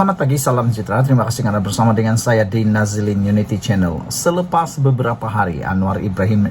Selamat pagi, salam sejahtera. Terima kasih karena bersama dengan saya di Nazilin Unity Channel. Selepas beberapa hari Anwar Ibrahim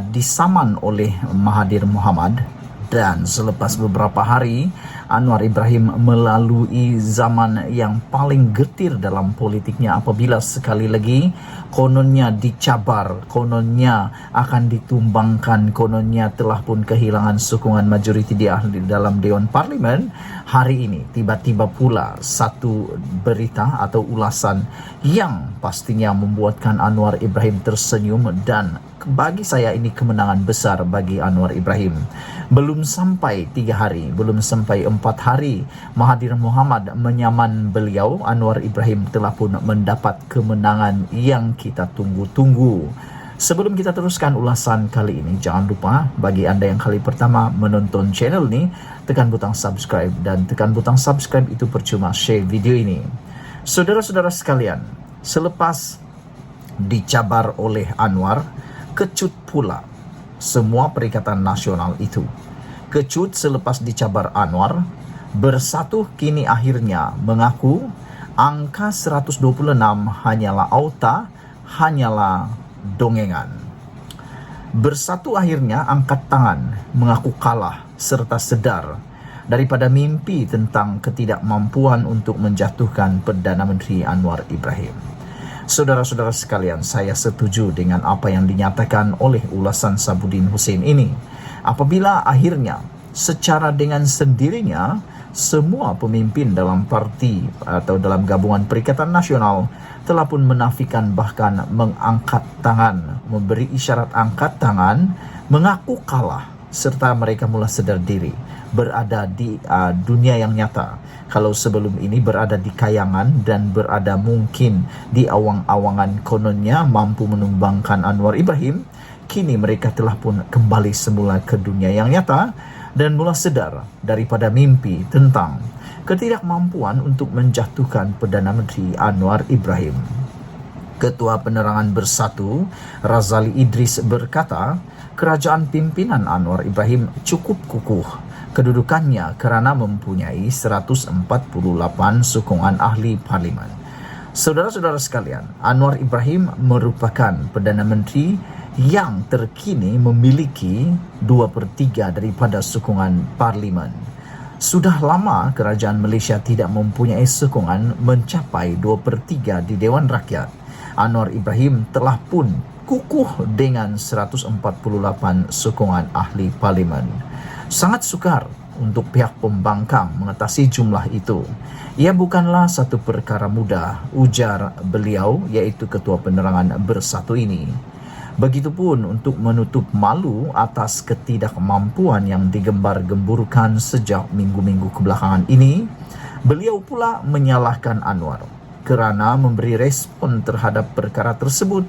disaman oleh Mahathir Mohamad, dan selepas beberapa hari Anwar Ibrahim melalui zaman yang paling getir dalam politiknya apabila sekali lagi kononnya dicabar, kononnya akan ditumbangkan, kononnya telah pun kehilangan sokongan majoriti di dalam Dewan Parlimen. Hari ini tiba-tiba pula satu berita atau ulasan yang pastinya membuatkan Anwar Ibrahim tersenyum, dan bagi saya ini kemenangan besar bagi Anwar Ibrahim. Belum sampai 3 hari, belum sampai 4 hari Mahathir Mohamad menyaman beliau, Anwar Ibrahim telah pun mendapat kemenangan yang kita tunggu-tunggu. Sebelum kita teruskan ulasan kali ini, jangan lupa bagi Anda yang kali pertama menonton channel ini, tekan butang subscribe, dan tekan butang subscribe itu percuma share video ini. Saudara-saudara sekalian, selepas dicabar oleh Anwar, kecut pula semua perikatan nasional itu. Kecut selepas dicabar Anwar, Bersatu kini akhirnya mengaku angka 126 hanyalah auta, hanyalah dongengan. Bersatu akhirnya angkat tangan, mengaku kalah serta sedar daripada mimpi tentang ketidakmampuan untuk menjatuhkan Perdana Menteri Anwar Ibrahim. Saudara-saudara sekalian, saya setuju dengan apa yang dinyatakan oleh ulasan Sabuddin Hussein ini. Apabila akhirnya secara dengan sendirinya semua pemimpin dalam parti atau dalam gabungan Perikatan Nasional telah pun menafikan, bahkan mengangkat tangan, memberi isyarat angkat tangan, mengaku kalah, serta mereka mula sedar diri berada di dunia yang nyata. Kalau sebelum ini berada di kayangan dan berada mungkin di awang-awangan kononnya mampu menumbangkan Anwar Ibrahim, kini mereka telah pun kembali semula ke dunia yang nyata dan mula sedar daripada mimpi tentang ketidakmampuan untuk menjatuhkan Perdana Menteri Anwar Ibrahim. Ketua Penerangan Bersatu Razali Idris berkata, kerajaan pimpinan Anwar Ibrahim cukup kukuh kedudukannya kerana mempunyai 148 sokongan ahli parlimen. Saudara-saudara sekalian, Anwar Ibrahim merupakan Perdana Menteri yang terkini memiliki 2/3 daripada sokongan parlimen. Sudah lama kerajaan Malaysia tidak mempunyai sokongan mencapai 2/3 di Dewan Rakyat. Anwar Ibrahim telah pun kukuh dengan 148 sokongan ahli parlimen. Sangat sukar untuk pihak pembangkang mengatasi jumlah itu. Ia bukanlah satu perkara mudah, ujar beliau, iaitu Ketua Penerangan Bersatu ini. Begitupun untuk menutup malu atas ketidakmampuan yang digembar-gemburkan sejak minggu-minggu kebelakangan ini, beliau pula menyalahkan Anwar kerana memberi respon terhadap perkara tersebut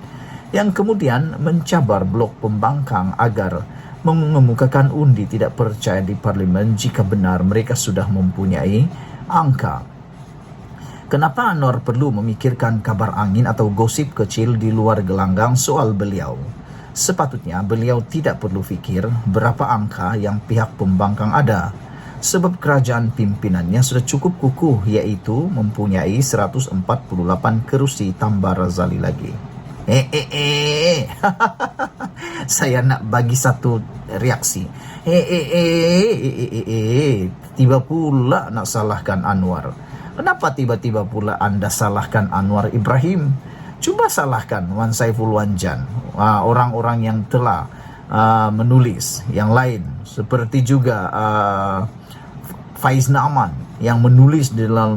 yang kemudian mencabar blok pembangkang agar mengemukakan undi tidak percaya di parlimen jika benar mereka sudah mempunyai angka. Kenapa Anwar perlu memikirkan kabar angin atau gosip kecil di luar gelanggang soal beliau? Sepatutnya beliau tidak perlu fikir berapa angka yang pihak pembangkang ada, sebab kerajaan pimpinannya sudah cukup kukuh, iaitu mempunyai 148 kerusi tambah Razali lagi. Saya nak bagi satu reaksi. Tiba pula nak salahkan Anwar. Kenapa tiba-tiba pula anda salahkan Anwar Ibrahim? Cuba salahkan Wan Saiful Wanjan, orang-orang yang telah menulis yang lain, seperti juga Faiz Naaman yang menulis di dalam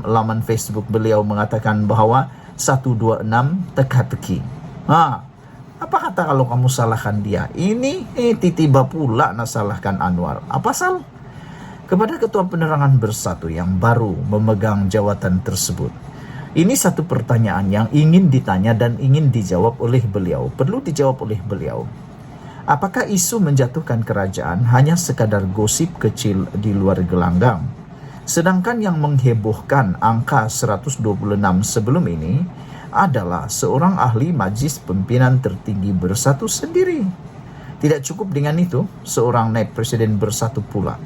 laman Facebook beliau mengatakan bahawa 126 teka-teki. Apa kata kalau kamu salahkan dia? Ini tiba pula nak salahkan Anwar. Apa pasal? Kepada Ketua Penerangan Bersatu yang baru memegang jawatan tersebut, ini satu pertanyaan yang ingin ditanya dan ingin dijawab oleh beliau. Perlu dijawab oleh beliau. Apakah isu menjatuhkan kerajaan hanya sekadar gosip kecil di luar gelanggang? Sedangkan yang menghebohkan angka 126 sebelum ini adalah seorang ahli Majlis Pimpinan Tertinggi Bersatu sendiri. Tidak cukup dengan itu, seorang naib presiden Bersatu pula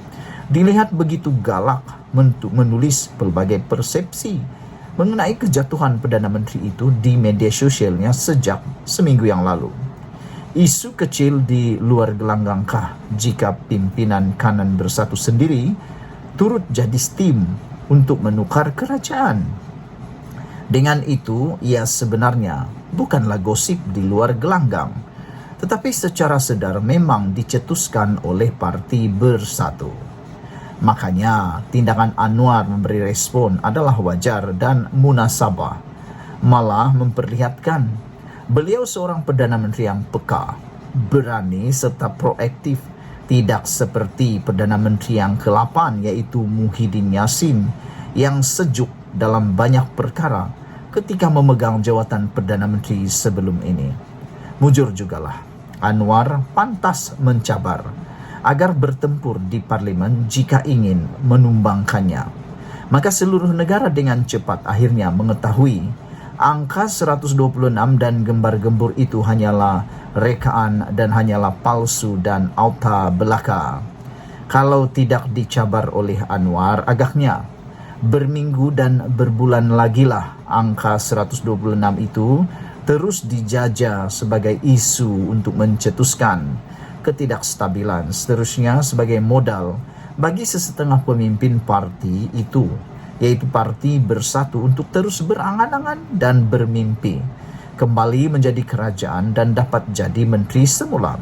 dilihat begitu galak menulis pelbagai persepsi mengenai kejatuhan Perdana Menteri itu di media sosialnya sejak seminggu yang lalu. Isu kecil di luar gelanggangkah jika pimpinan kanan bersatu sendiri turut jadi steam untuk menukar kerajaan? Dengan itu, ia sebenarnya bukanlah gosip di luar gelanggang, tetapi secara sedar memang dicetuskan oleh Parti Bersatu. Makanya, tindakan Anwar memberi respon adalah wajar dan munasabah, malah memperlihatkan beliau seorang Perdana Menteri yang peka, berani serta proaktif, tidak seperti Perdana Menteri yang ke-8 yaitu Muhyiddin Yassin yang sejuk dalam banyak perkara ketika memegang jawatan Perdana Menteri sebelum ini. Mujur jugalah, Anwar pantas mencabar agar bertempur di parlimen jika ingin menumbangkannya. Maka seluruh negara dengan cepat akhirnya mengetahui angka 126 dan gembar-gembur itu hanyalah rekaan dan hanyalah palsu dan auta belaka. Kalau tidak dicabar oleh Anwar, agaknya berminggu dan berbulan lagilah angka 126 itu terus dijajah sebagai isu untuk mencetuskan ketidakstabilan, seterusnya sebagai modal bagi sesetengah pemimpin parti itu, yaitu Parti Bersatu, untuk terus berangan-angan dan bermimpi kembali menjadi kerajaan dan dapat jadi menteri semula.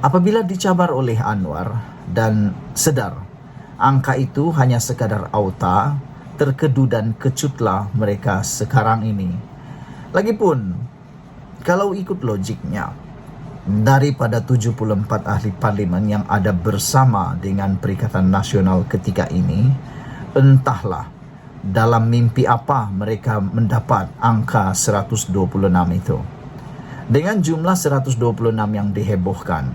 Apabila dicabar oleh Anwar dan sedar angka itu hanya sekadar auta, terkedu dan kecutlah mereka sekarang ini. Lagipun, kalau ikut logiknya, daripada 74 ahli parlimen yang ada bersama dengan Perikatan Nasional ketika ini, entahlah dalam mimpi apa mereka mendapat angka 126 itu. Dengan jumlah 126 yang dihebohkan,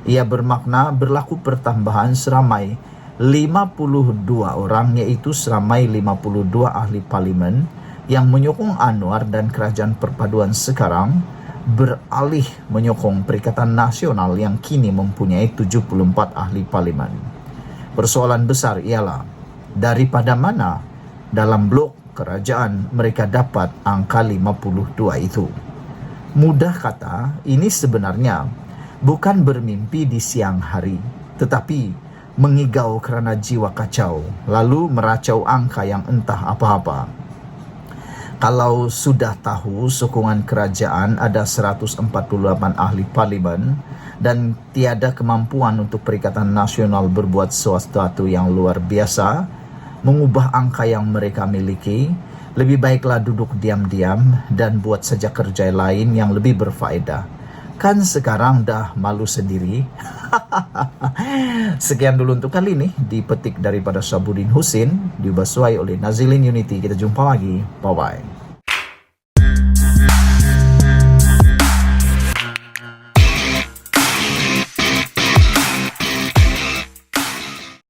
ia bermakna berlaku pertambahan seramai 52 orang, yaitu seramai 52 ahli parlimen yang menyokong Anwar dan kerajaan perpaduan sekarang beralih menyokong Perikatan Nasional yang kini mempunyai 74 ahli parlimen. Persoalan besar ialah daripada mana dalam blok kerajaan mereka dapat angka 52 itu. Mudah kata, ini sebenarnya bukan bermimpi di siang hari, tetapi mengigau kerana jiwa kacau, lalu meracau angka yang entah apa-apa. Kalau sudah tahu sokongan kerajaan ada 148 ahli parlimen dan tiada kemampuan untuk Perikatan Nasional berbuat sesuatu yang luar biasa, mengubah angka yang mereka miliki, lebih baiklah duduk diam-diam dan buat saja kerja lain yang lebih berfaedah. Kan sekarang dah malu sendiri. Sekian dulu untuk kali ini, dipetik daripada Sabuddin Husin, diubah oleh Nazilin Unity. Kita jumpa lagi. Bye-bye.